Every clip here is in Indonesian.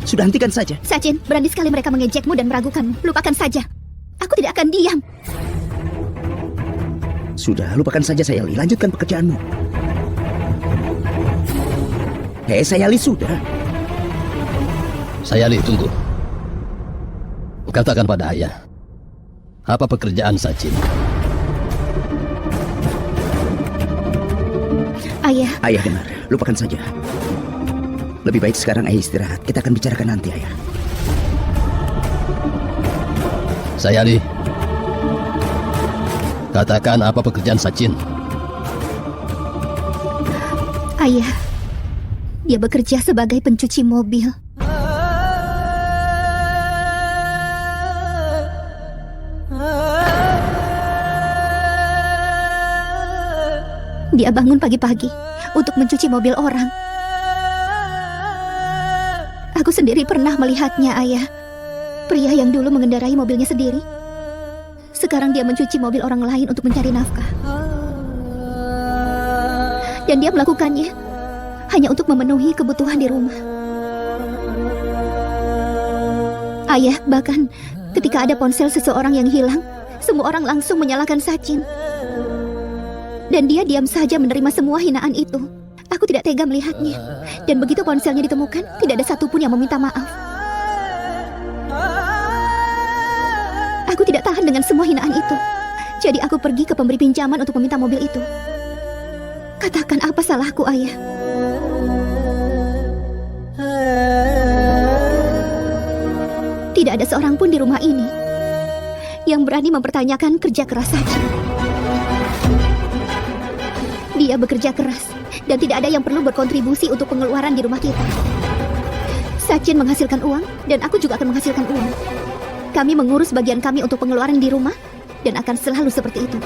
Sudah hentikan saja. Sachin, berani sekali mereka mengejekmu dan meragukanmu. Lupakan saja. Aku tidak akan diam. Sudah, lupakan saja Sayali. Lanjutkan pekerjaanmu. Hei Sayali, sudah. Sayali, tunggu. Katakan pada ayah, apa pekerjaan Sachin? Ayah. Ayah dengar, lupakan saja. Lebih baik sekarang ayah istirahat. Kita akan bicarakan nanti, ayah. Sayali, katakan apa pekerjaan Sachin? Ayah, dia bekerja sebagai pencuci mobil. Dia bangun pagi-pagi untuk mencuci mobil orang. Aku sendiri pernah melihatnya, ayah. Pria yang dulu mengendarai mobilnya sendiri, sekarang dia mencuci mobil orang lain untuk mencari nafkah. Dan dia melakukannya hanya untuk memenuhi kebutuhan di rumah. Ayah, bahkan ketika ada ponsel seseorang yang hilang, semua orang langsung menyalahkan Sachin. Dan dia diam saja menerima semua hinaan itu. Aku tidak tega melihatnya. Dan begitu ponselnya ditemukan, tidak ada satupun yang meminta maaf. Aku tidak tahan dengan semua hinaan itu. Jadi aku pergi ke pemberi pinjaman untuk meminta mobil itu. Katakan apa salahku, ayah? Tidak ada seorang pun di rumah ini yang berani mempertanyakan kerja keras Sachin. Dia bekerja keras dan tidak ada yang perlu berkontribusi untuk pengeluaran di rumah kita. Sachin menghasilkan uang dan aku juga akan menghasilkan uang. Kami mengurus bagian kami untuk pengeluaran di rumah dan akan selalu seperti itu.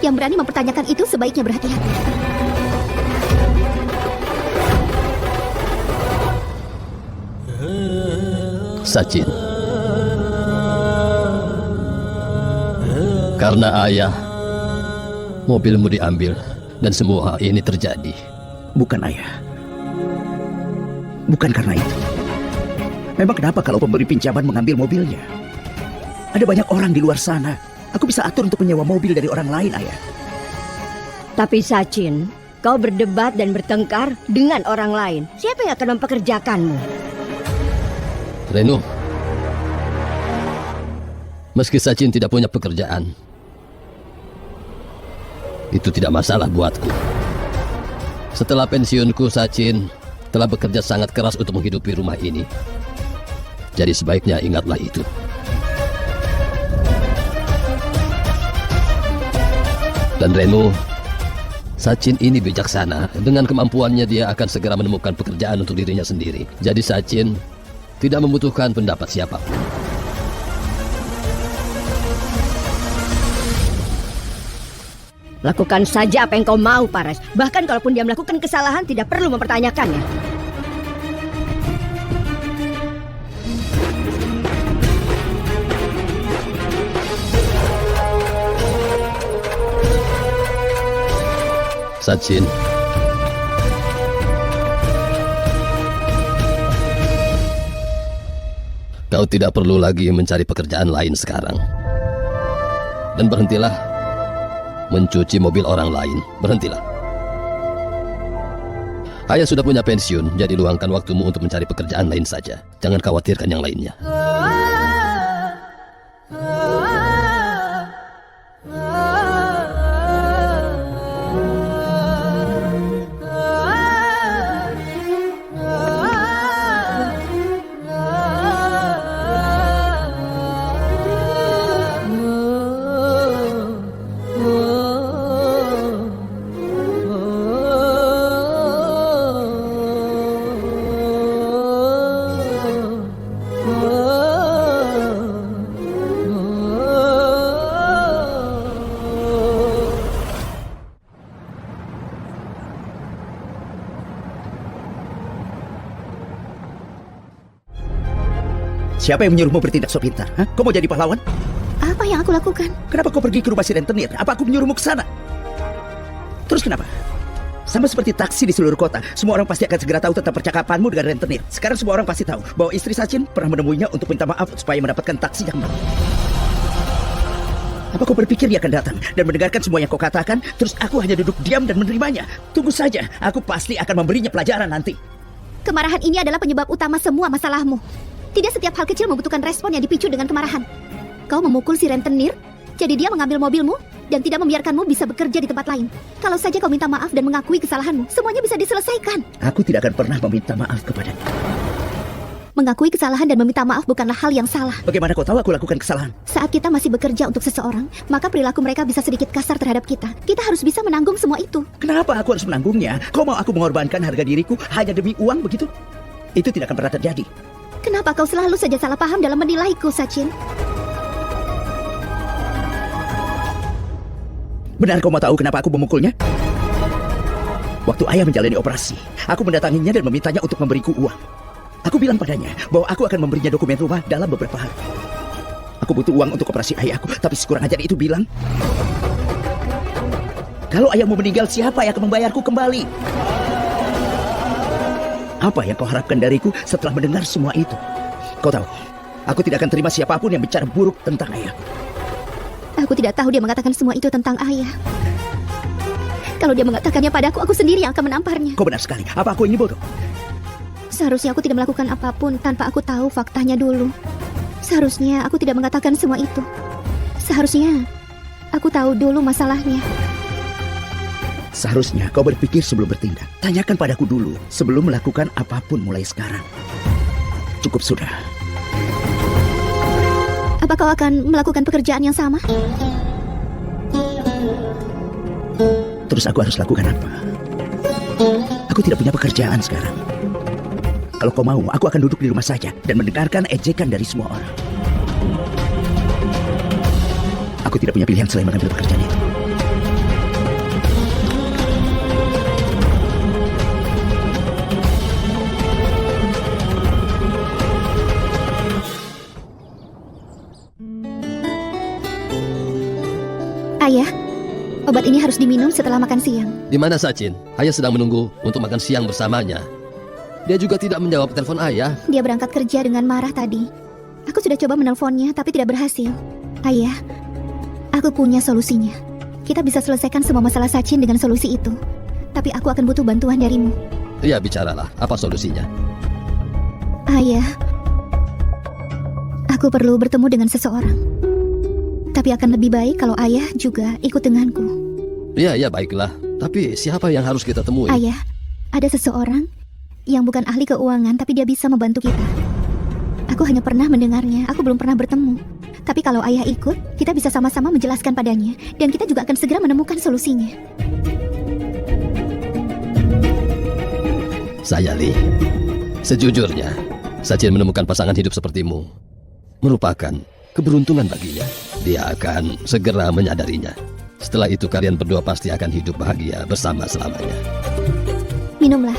Yang berani mempertanyakan itu sebaiknya berhati-hati. Sachin, karena ayah, mobilmu diambil dan semua ini terjadi. Bukan, ayah. Bukan karena itu. Memang kenapa kalau pemberi pinjaman mengambil mobilnya? Ada banyak orang di luar sana. Aku bisa atur untuk menyewa mobil dari orang lain, ayah. Tapi Sachin, kau berdebat dan bertengkar dengan orang lain. Siapa yang akan mempekerjakanmu? Renu, meski Sachin tidak punya pekerjaan, itu tidak masalah buatku. Setelah pensiunku, Sachin telah bekerja sangat keras untuk menghidupi rumah ini. Jadi sebaiknya ingatlah itu. Dan Renu, Sachin ini bijaksana. Dengan kemampuannya dia akan segera menemukan pekerjaan untuk dirinya sendiri. Jadi Sachin tidak membutuhkan pendapat siapapun. Lakukan saja apa yang kau mau, Paras. Bahkan kalaupun dia melakukan kesalahan, tidak perlu mempertanyakannya. Sachin, kau tidak perlu lagi mencari pekerjaan lain sekarang. Dan berhentilah mencuci mobil orang lain. Berhentilah. Ayah sudah punya pensiun, jadi luangkan waktumu untuk mencari pekerjaan lain saja. Jangan khawatirkan yang lainnya. Siapa yang menyuruhmu bertindak so pintar? Hah? Kau mau jadi pahlawan? Apa yang aku lakukan? Kenapa kau pergi ke rumah si rentenir? Apa aku menyuruhmu ke sana? Terus kenapa? Sama seperti taksi di seluruh kota, semua orang pasti akan segera tahu tentang percakapanmu dengan rentenir. Sekarang semua orang pasti tahu bahwa istri Sachin pernah menemuinya untuk minta maaf supaya mendapatkan taksi yang baru. Apa kau berpikir dia akan datang dan mendengarkan semua yang kau katakan, terus aku hanya duduk diam dan menerimanya? Tunggu saja, aku pasti akan memberinya pelajaran nanti. Kemarahan ini adalah penyebab utama semua masalahmu. Tidak setiap hal kecil membutuhkan respon yang dipicu dengan kemarahan. Kau memukul si rentenir, jadi dia mengambil mobilmu dan tidak membiarkanmu bisa bekerja di tempat lain. Kalau saja kau minta maaf dan mengakui kesalahanmu, semuanya bisa diselesaikan. Aku tidak akan pernah meminta maaf kepadanya. Mengakui kesalahan dan meminta maaf bukanlah hal yang salah. Bagaimana kau tahu aku lakukan kesalahan? Saat kita masih bekerja untuk seseorang, maka perilaku mereka bisa sedikit kasar terhadap kita. Kita harus bisa menanggung semua itu. Kenapa aku harus menanggungnya? Kau mau aku mengorbankan harga diriku hanya demi uang begitu? Itu tidak akan pernah terjadi. Kenapa kau selalu saja salah paham dalam menilaiku, Sachin? Benar kau mau tahu kenapa aku memukulnya? Waktu ayah menjalani operasi, aku mendatanginya dan memintanya untuk memberiku uang. Aku bilang padanya bahwa aku akan memberinya dokumen rumah dalam beberapa hari. Aku butuh uang untuk operasi ayahku, tapi si kurang ajar itu bilang, kalau ayahmu meninggal, siapa yang akan membayarku kembali? Apa yang kau harapkan dariku setelah mendengar semua itu? Kau tahu, aku tidak akan terima siapapun yang bicara buruk tentang ayahku. Aku tidak tahu dia mengatakan semua itu tentang ayah. Kalau dia mengatakannya padaku, aku sendiri yang akan menamparnya. Kau benar sekali. Apa aku ini bodoh? Seharusnya aku tidak melakukan apapun tanpa aku tahu faktanya dulu. Seharusnya aku tidak mengatakan semua itu. Seharusnya aku tahu dulu masalahnya. Seharusnya kau berpikir sebelum bertindak. Tanyakan padaku dulu sebelum melakukan apapun mulai sekarang. Cukup sudah. Apa kau akan melakukan pekerjaan yang sama? Terus aku harus lakukan apa? Aku tidak punya pekerjaan sekarang. Kalau kau mau, aku akan duduk di rumah saja dan mendengarkan ejekan dari semua orang. Aku tidak punya pilihan selain mengambil pekerjaan itu. Ayah, obat ini harus diminum setelah makan siang. Di mana Sachin? Ayah sedang menunggu untuk makan siang bersamanya. Dia juga tidak menjawab telepon ayah. Dia berangkat kerja dengan marah tadi. Aku sudah coba menelponnya, tapi tidak berhasil. Ayah, aku punya solusinya. Kita bisa selesaikan semua masalah Sachin dengan solusi itu. Tapi aku akan butuh bantuan darimu. Ya, bicaralah. Apa solusinya? Ayah, aku perlu bertemu dengan seseorang. Tapi akan lebih baik kalau ayah juga ikut denganku. Ya, baiklah. Tapi siapa yang harus kita temui? Ayah, ada seseorang yang bukan ahli keuangan, tapi dia bisa membantu kita. Aku hanya pernah mendengarnya, aku belum pernah bertemu. Tapi kalau ayah ikut, kita bisa sama-sama menjelaskan padanya. Dan kita juga akan segera menemukan solusinya. Sayali, sejujurnya, Sachin menemukan pasangan hidup sepertimu merupakan keberuntungan baginya. Dia akan segera menyadarinya. Setelah itu kalian berdua pasti akan hidup bahagia bersama selamanya. Minumlah.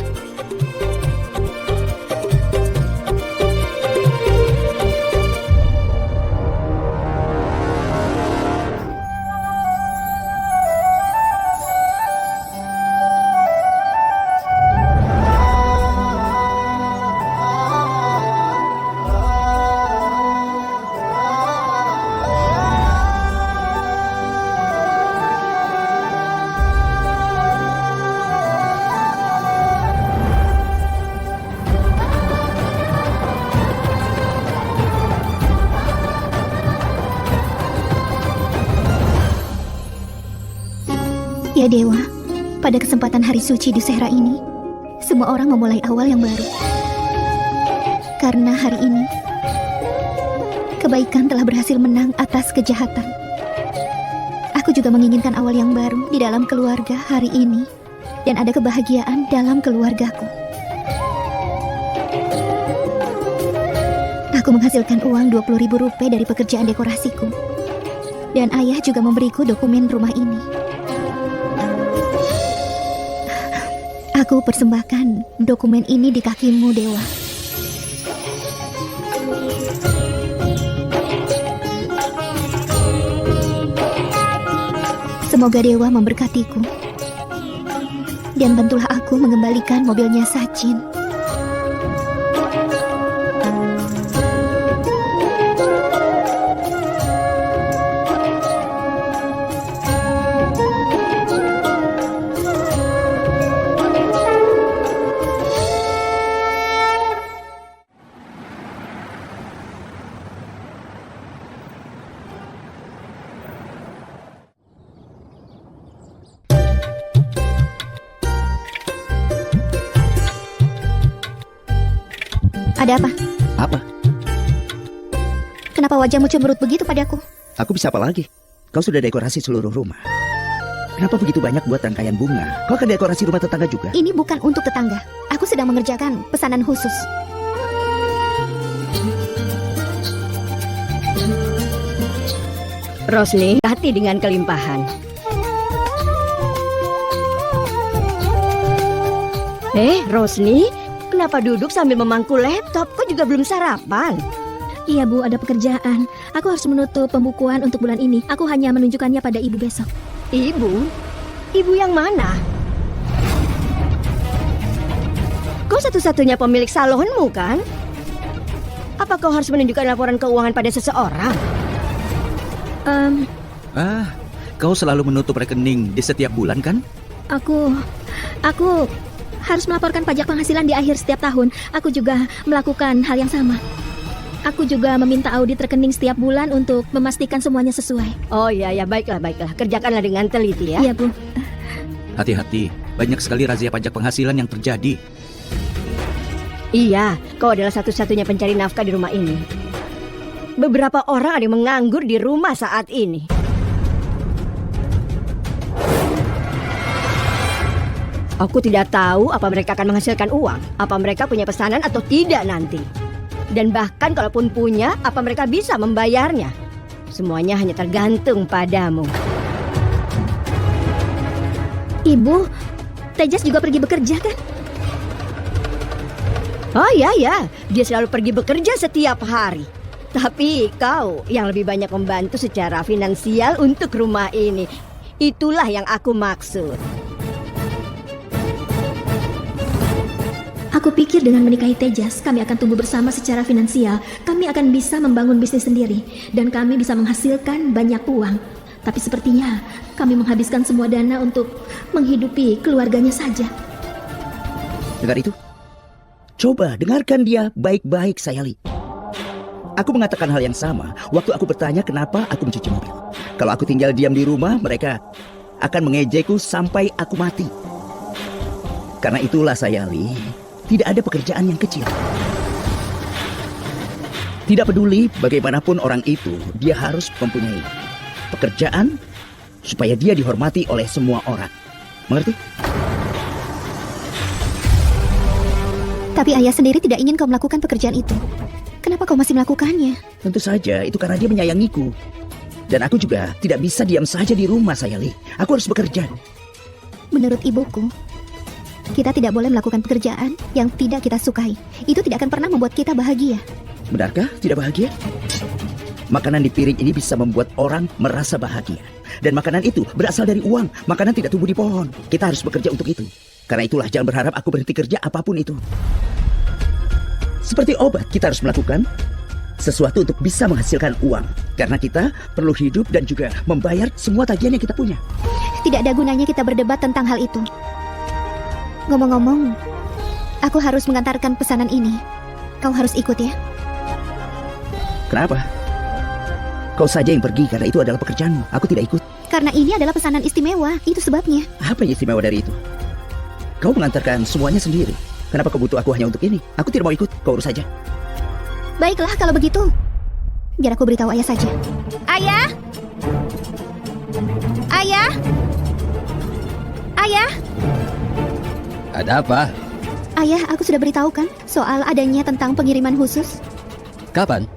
Ya Dewa, pada kesempatan hari suci di Sehra ini, semua orang memulai awal yang baru. Karena hari ini, kebaikan telah berhasil menang atas kejahatan. Aku juga menginginkan awal yang baru di dalam keluarga hari ini, dan ada kebahagiaan dalam keluargaku. Aku menghasilkan uang 20.000 rupiah dari pekerjaan dekorasiku. Dan ayah juga memberiku dokumen rumah ini. Aku persembahkan dokumen ini di kakimu, Dewa. Semoga Dewa memberkatiku. Dan bantulah aku mengembalikan mobilnya Sachin. Ada apa? Apa? Kenapa wajahmu cemberut begitu padaku? Aku bisa apa lagi? Kau sudah dekorasi seluruh rumah. Kenapa begitu banyak buat rangkaian bunga? Kau akan dekorasi rumah tetangga juga? Ini bukan untuk tetangga. Aku sedang mengerjakan pesanan khusus. Rosni, hati dengan kelimpahan. Rosni, kenapa duduk sambil memangku laptop? Kok juga belum sarapan? Iya Bu, ada pekerjaan. Aku harus menutup pembukuan untuk bulan ini. Aku hanya menunjukkannya pada ibu besok. Ibu? Ibu yang mana? Kau satu-satunya pemilik salonmu kan? Apa kau harus menunjukkan laporan keuangan pada seseorang? Kau selalu menutup rekening di setiap bulan kan? Aku harus melaporkan pajak penghasilan di akhir setiap tahun. Aku juga melakukan hal yang sama. Aku juga meminta audit rekening setiap bulan untuk memastikan semuanya sesuai. Oh ya, baiklah. Kerjakanlah dengan teliti ya. Iya Bu. Hati-hati, banyak sekali razia pajak penghasilan yang terjadi. Iya, kau adalah satu-satunya pencari nafkah di rumah ini. Beberapa orang ada yang menganggur di rumah saat ini. Aku tidak tahu apa mereka akan menghasilkan uang, apa mereka punya pesanan atau tidak nanti. Dan bahkan kalaupun punya, apa mereka bisa membayarnya. Semuanya hanya tergantung padamu. Ibu, Tejas juga pergi bekerja kan? Oh ya, dia selalu pergi bekerja setiap hari. Tapi kau yang lebih banyak membantu secara finansial untuk rumah ini. Itulah yang aku maksud. Aku pikir dengan menikahi Tejas, kami akan tumbuh bersama secara finansial. Kami akan bisa membangun bisnis sendiri. Dan kami bisa menghasilkan banyak uang. Tapi sepertinya kami menghabiskan semua dana untuk menghidupi keluarganya saja. Dengar itu? Coba dengarkan dia baik-baik, Sayali. Aku mengatakan hal yang sama waktu aku bertanya kenapa aku mencuci mobil. Kalau aku tinggal diam di rumah, mereka akan mengejekku sampai aku mati. Karena itulah, Sayali, tidak ada pekerjaan yang kecil. Tidak peduli bagaimanapun orang itu, dia harus mempunyai pekerjaan supaya dia dihormati oleh semua orang. Mengerti? Tapi ayah sendiri tidak ingin kau melakukan pekerjaan itu. Kenapa kau masih melakukannya? Tentu saja, itu karena dia menyayangiku. Dan aku juga tidak bisa diam saja di rumah, Sayali. Aku harus bekerja. Menurut ibuku, kita tidak boleh melakukan pekerjaan yang tidak kita sukai. Itu tidak akan pernah membuat kita bahagia. Benarkah tidak bahagia? Makanan di piring ini bisa membuat orang merasa bahagia. Dan makanan itu berasal dari uang. Makanan tidak tumbuh di pohon. Kita harus bekerja untuk itu. Karena itulah jangan berharap aku berhenti kerja apapun itu. Seperti obat, kita harus melakukan sesuatu untuk bisa menghasilkan uang. Karena kita perlu hidup dan juga membayar semua tagihan yang kita punya. Tidak ada gunanya kita berdebat tentang hal itu. Ngomong-ngomong, aku harus mengantarkan pesanan ini. Kau harus ikut ya. Kenapa? Kau saja yang pergi karena itu adalah pekerjaanmu. Aku tidak ikut. Karena ini adalah pesanan istimewa, itu sebabnya. Apa yang istimewa dari itu? Kau mengantarkan semuanya sendiri. Kenapa kau butuh aku hanya untuk ini? Aku tidak mau ikut, kau urus saja. Baiklah kalau begitu. Biar aku beritahu ayah saja. Ayah! Ayah! Ayah! Ada apa? Ayah, aku sudah beritahu kan soal adanya tentang pengiriman khusus. Kapan?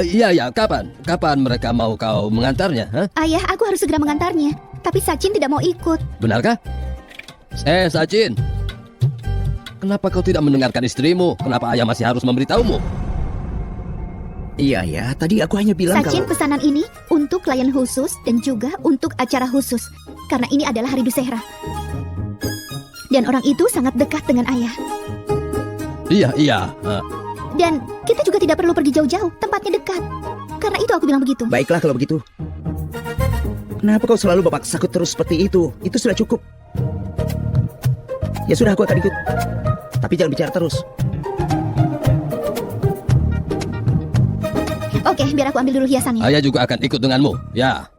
Iya, kapan? Kapan mereka mau kau mengantarnya? Hah? Ayah, aku harus segera mengantarnya. Tapi Sachin tidak mau ikut. Benarkah? Sachin, kenapa kau tidak mendengarkan istrimu? Kenapa ayah masih harus memberitahumu? Iya ya, tadi aku hanya bilang Sachin, kalau... pesanan ini untuk klien khusus dan juga untuk acara khusus. karena ini adalah hari Dussehra. Dan orang itu sangat dekat dengan ayah. Iya. Dan kita juga tidak perlu pergi jauh-jauh, tempatnya dekat. Karena itu aku bilang begitu. Baiklah kalau begitu. Kenapa kau selalu memaksaku terus seperti itu? Itu sudah cukup. Ya sudah, aku akan ikut. Tapi jangan bicara terus. Oke, biar aku ambil dulu hiasannya. Ayah juga akan ikut denganmu. Ya.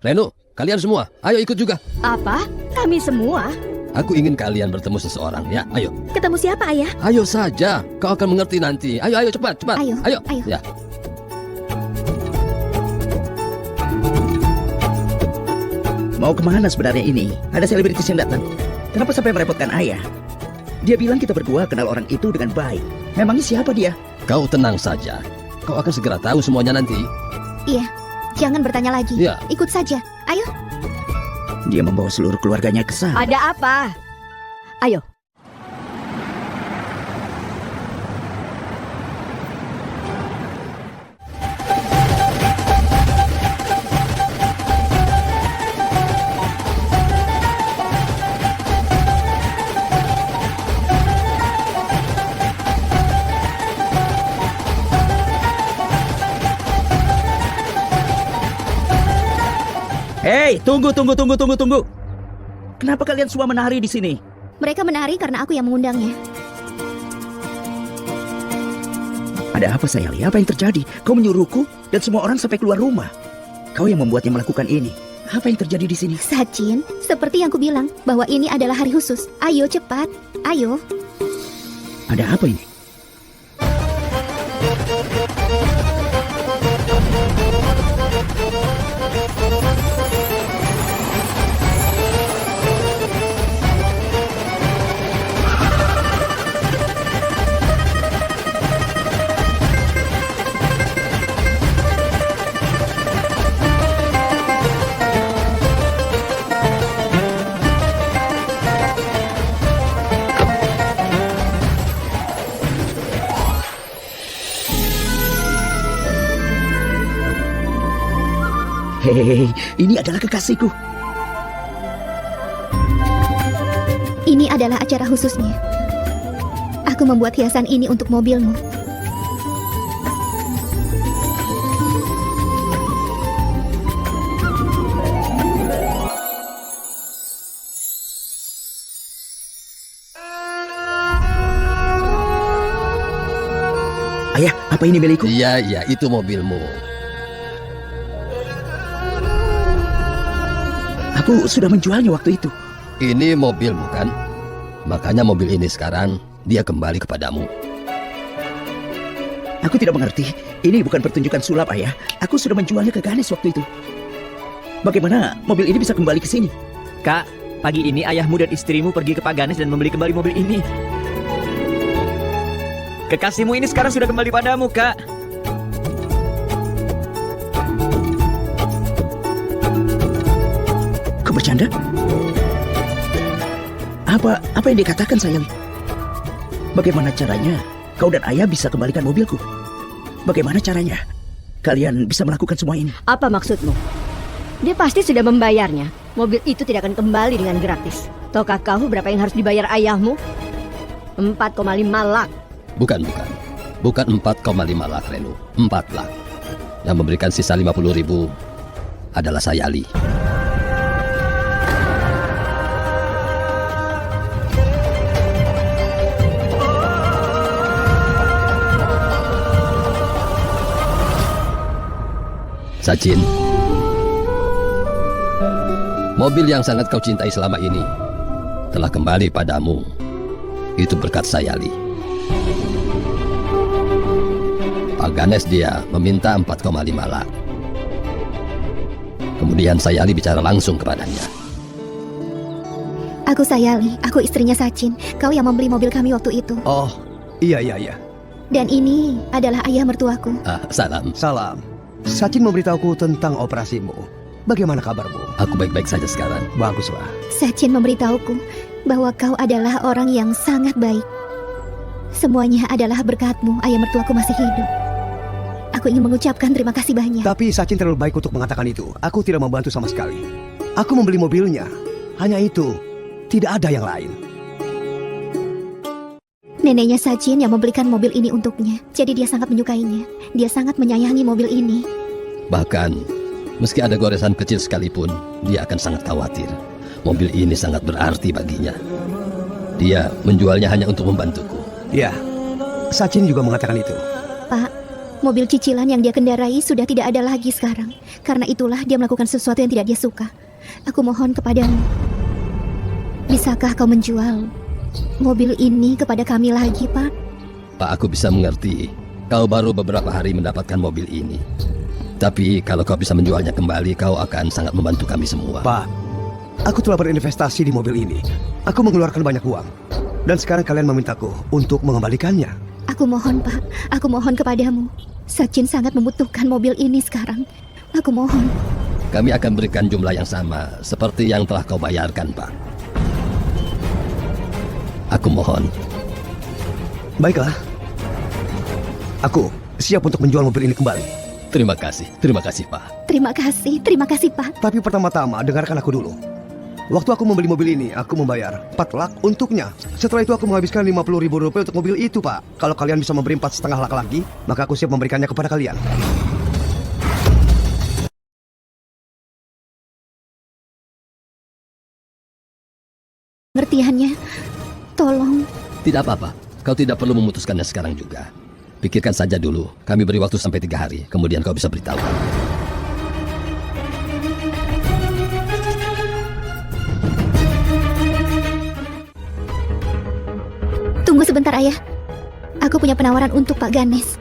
Reno, kalian semua, ayo ikut juga. Apa? Kami semua? Aku ingin kalian bertemu seseorang, ya. Ayo. Ketemu siapa, ayah? Ayo saja, kau akan mengerti nanti. Ayo, cepat. Ayo. Ya. Mau kemana sebenarnya ini? Ada selebritis yang datang. Kenapa sampai merepotkan ayah? Dia bilang kita berdua kenal orang itu dengan baik. Memangnya siapa dia? Kau tenang saja. Kau akan segera tahu semuanya nanti. Iya, jangan bertanya lagi. Ya. Ikut saja. Ayo. Dia membawa seluruh keluarganya ke sana. Ada apa? Ayo. Hei, tunggu. Kenapa kalian semua menari di sini? Mereka menari karena aku yang mengundangnya. Ada apa, Sayali? Apa yang terjadi? Kau menyuruhku dan semua orang sampai keluar rumah. Kau yang membuatnya melakukan ini. Apa yang terjadi di sini? Sachin, seperti yang kubilang, bahwa ini adalah hari khusus. Ayo cepat, ayo. Ada apa ini? Hei, ini adalah kekasihku. Ini adalah acara khususnya. Aku membuat hiasan ini untuk mobilmu. Ayah, apa ini milikku? Iya, itu mobilmu. Aku sudah menjualnya waktu itu. Ini mobilmu kan? Makanya mobil ini sekarang dia kembali kepadamu. Aku tidak mengerti. Ini bukan pertunjukan sulap, Ayah. Aku sudah menjualnya ke Ganesh waktu itu. Bagaimana mobil ini bisa kembali ke sini? Kak, pagi ini ayahmu dan istrimu pergi ke Pak Ganesh dan membeli kembali mobil ini. Kekasihmu ini sekarang sudah kembali padamu, Kak. Kau bercanda? Apa yang dikatakan, sayang? Bagaimana caranya kau dan ayah bisa kembalikan mobilku? Bagaimana caranya kalian bisa melakukan semua ini? Apa maksudmu? Dia pasti sudah membayarnya. Mobil itu tidak akan kembali dengan gratis. Tahukah kau berapa yang harus dibayar ayahmu? 4,5 lak. Bukan 4,5 lak, Renu. 4 lak. Yang memberikan sisa 50.000 adalah Sayali. Sachin, mobil yang sangat kau cintai selama ini telah kembali padamu. Itu berkat Sayali. Pak Ganesh dia meminta 4,5 lak. Kemudian Sayali bicara langsung kepadanya. Aku Sayali, aku istrinya Sachin. Kau yang membeli mobil kami waktu itu. Oh, iya. Dan ini adalah ayah mertuaku. Salam. Salam. Sachin memberitahuku tentang operasimu. Bagaimana kabarmu? Aku baik-baik saja sekarang. Baguslah. Sachin memberitahuku bahwa kau adalah orang yang sangat baik. Semuanya adalah berkatmu, ayah mertuaku masih hidup. Aku ingin mengucapkan terima kasih banyak. Tapi Sachin terlalu baik untuk mengatakan itu. Aku tidak membantu sama sekali. Aku membeli mobilnya. Hanya itu. Tidak ada yang lain. Neneknya Sachin yang membelikan mobil ini untuknya. Jadi dia sangat menyukainya. Dia sangat menyayangi mobil ini. Bahkan, meski ada goresan kecil sekalipun, dia akan sangat khawatir. Mobil ini sangat berarti baginya. Dia menjualnya hanya untuk membantuku. Ya, Sachin juga mengatakan itu. Pak, mobil cicilan yang dia kendarai sudah tidak ada lagi sekarang. Karena itulah dia melakukan sesuatu yang tidak dia suka. Aku mohon kepadamu. Bisakah kau menjual mobil ini kepada kami lagi, Pak? Pak, aku bisa mengerti. Kau baru beberapa hari mendapatkan mobil ini. Tapi kalau kau bisa menjualnya kembali, kau akan sangat membantu kami semua. Pak, aku telah berinvestasi di mobil ini. Aku mengeluarkan banyak uang. Dan sekarang kalian memintaku untuk mengembalikannya. Aku mohon, Pak. Aku mohon kepadamu. Sachin sangat membutuhkan mobil ini sekarang. Aku mohon. Kami akan berikan jumlah yang sama seperti yang telah kau bayarkan, Pak. Aku mohon. Baiklah. Aku siap untuk menjual mobil ini kembali. Terima kasih Pak. Terima kasih, Pak. Tapi pertama-tama dengarkan aku dulu. Waktu aku membeli mobil ini, aku membayar 4 lak untuknya. Setelah itu aku menghabiskan 50.000 rupiah untuk mobil itu, Pak. Kalau kalian bisa memberi 4,5 lak lagi, maka aku siap memberikannya kepada kalian. Pengertiannya, tolong. Tidak apa-apa. Kau tidak perlu memutuskannya sekarang juga. Pikirkan saja dulu. Kami beri waktu sampai 3 hari. Kemudian kau bisa beritahu. Tunggu sebentar, Ayah. Aku punya penawaran untuk Pak Ganesh.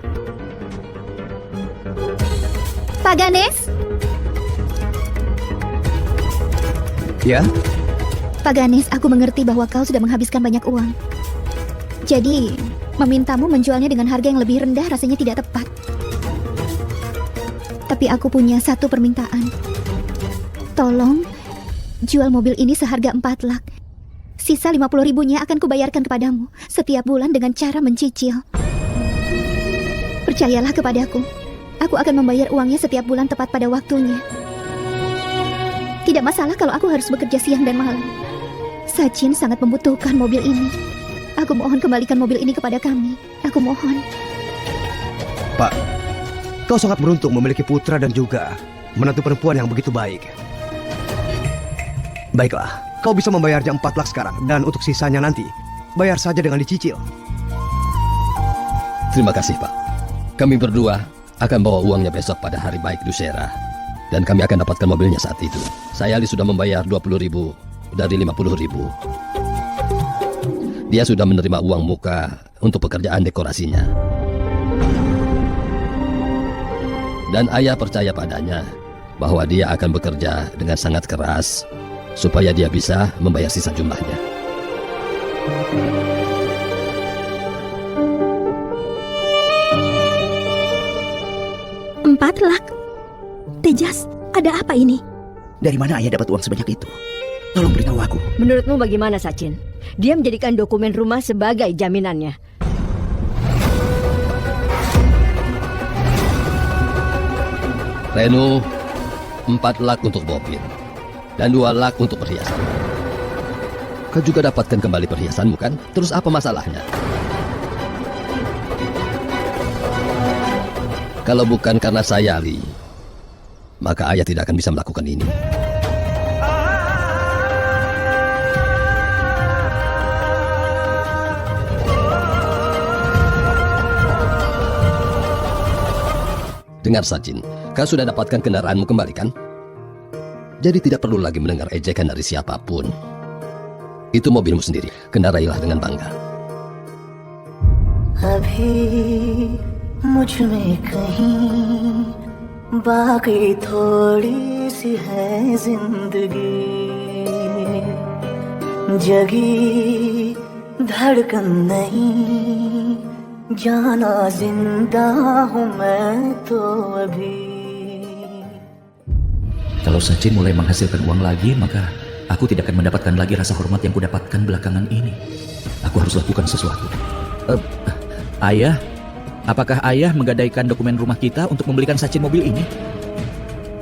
Pak Ganesh? Ya? Pak Ganesh, aku mengerti bahwa kau sudah menghabiskan banyak uang. Jadi, memintamu menjualnya dengan harga yang lebih rendah rasanya tidak tepat. Tapi aku punya satu permintaan. Tolong, jual mobil ini seharga 4 lak. Sisa 50.000-nya akan kubayarkan kepadamu setiap bulan dengan cara mencicil. Percayalah kepadaku. Aku akan membayar uangnya setiap bulan tepat pada waktunya. Tidak masalah kalau aku harus bekerja siang dan malam. Sachin sangat membutuhkan mobil ini. Aku mohon kembalikan mobil ini kepada kami. Aku mohon. Pak, kau sangat beruntung memiliki putra dan juga menantu perempuan yang begitu baik. Baiklah, kau bisa membayarnya 4 lak sekarang. Dan untuk sisanya nanti, bayar saja dengan dicicil. Terima kasih, Pak. Kami berdua akan bawa uangnya besok pada hari baik Dussehra. Dan kami akan dapatkan mobilnya saat itu. Saya sudah membayar 20.000 dari 50.000. Dia sudah menerima uang muka untuk pekerjaan dekorasinya. Dan ayah percaya padanya bahwa dia akan bekerja dengan sangat keras supaya dia bisa membayar sisa jumlahnya. Empat lak. Tejas, ada apa ini? Dari mana ayah dapat uang sebanyak itu? Tolong beritahu aku. Menurutmu bagaimana, Sachin? Dia menjadikan dokumen rumah sebagai jaminannya. Renu, 4 lak untuk mobil dan 2 lak untuk perhiasan. Kau juga dapatkan kembali perhiasanmu kan? Terus apa masalahnya? Kalau bukan karena saya, Ali, maka ayah tidak akan bisa melakukan ini. Dengar, Sachin, kau sudah dapatkan kendaraanmu kembali kan? Jadi tidak perlu lagi mendengar ejekan dari siapapun. Itu mobilmu sendiri, kendarailah dengan bangga. अभी मुझ में कहीं बाकी थोड़ी सी है जिंदगी जगी धड़कन नहीं जाना जिंदा हूँ मैं तो अभी. Kalau Sachin mulai menghasilkan uang lagi, maka aku tidak akan mendapatkan lagi rasa hormat yang kudapatkan belakangan ini. Aku harus lakukan sesuatu. Ayah, apakah ayah menggadaikan dokumen rumah kita untuk membelikan Sachin mobil ini?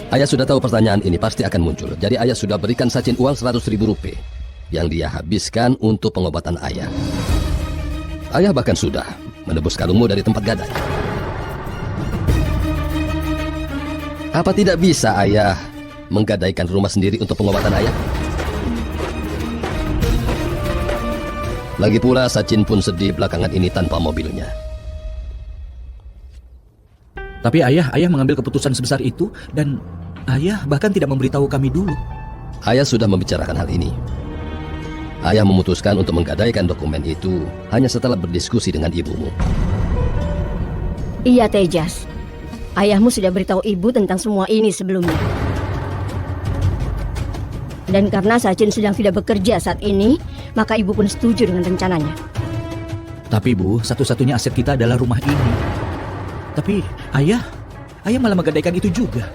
Ayah sudah tahu pertanyaan ini pasti akan muncul. Jadi ayah sudah berikan Sachin uang 100.000 rupiah yang dia habiskan untuk pengobatan ayah. Ayah bahkan sudah menebus kalungmu dari tempat gadai. Apa tidak bisa ayah menggadaikan rumah sendiri untuk pengobatan ayah? Lagi pula Sachin pun sedih belakangan ini tanpa mobilnya. Tapi ayah mengambil keputusan sebesar itu dan ayah bahkan tidak memberitahu kami dulu. Ayah sudah membicarakan hal ini. Ayah memutuskan untuk menggadaikan dokumen itu hanya setelah berdiskusi dengan ibumu. Iya, Tejas. Ayahmu sudah beritahu ibu tentang semua ini sebelumnya. Dan karena Sachin sedang tidak bekerja saat ini, maka ibu pun setuju dengan rencananya. Tapi Bu, satu-satunya aset kita adalah rumah ini. Tapi ayah malah menggadaikan itu juga.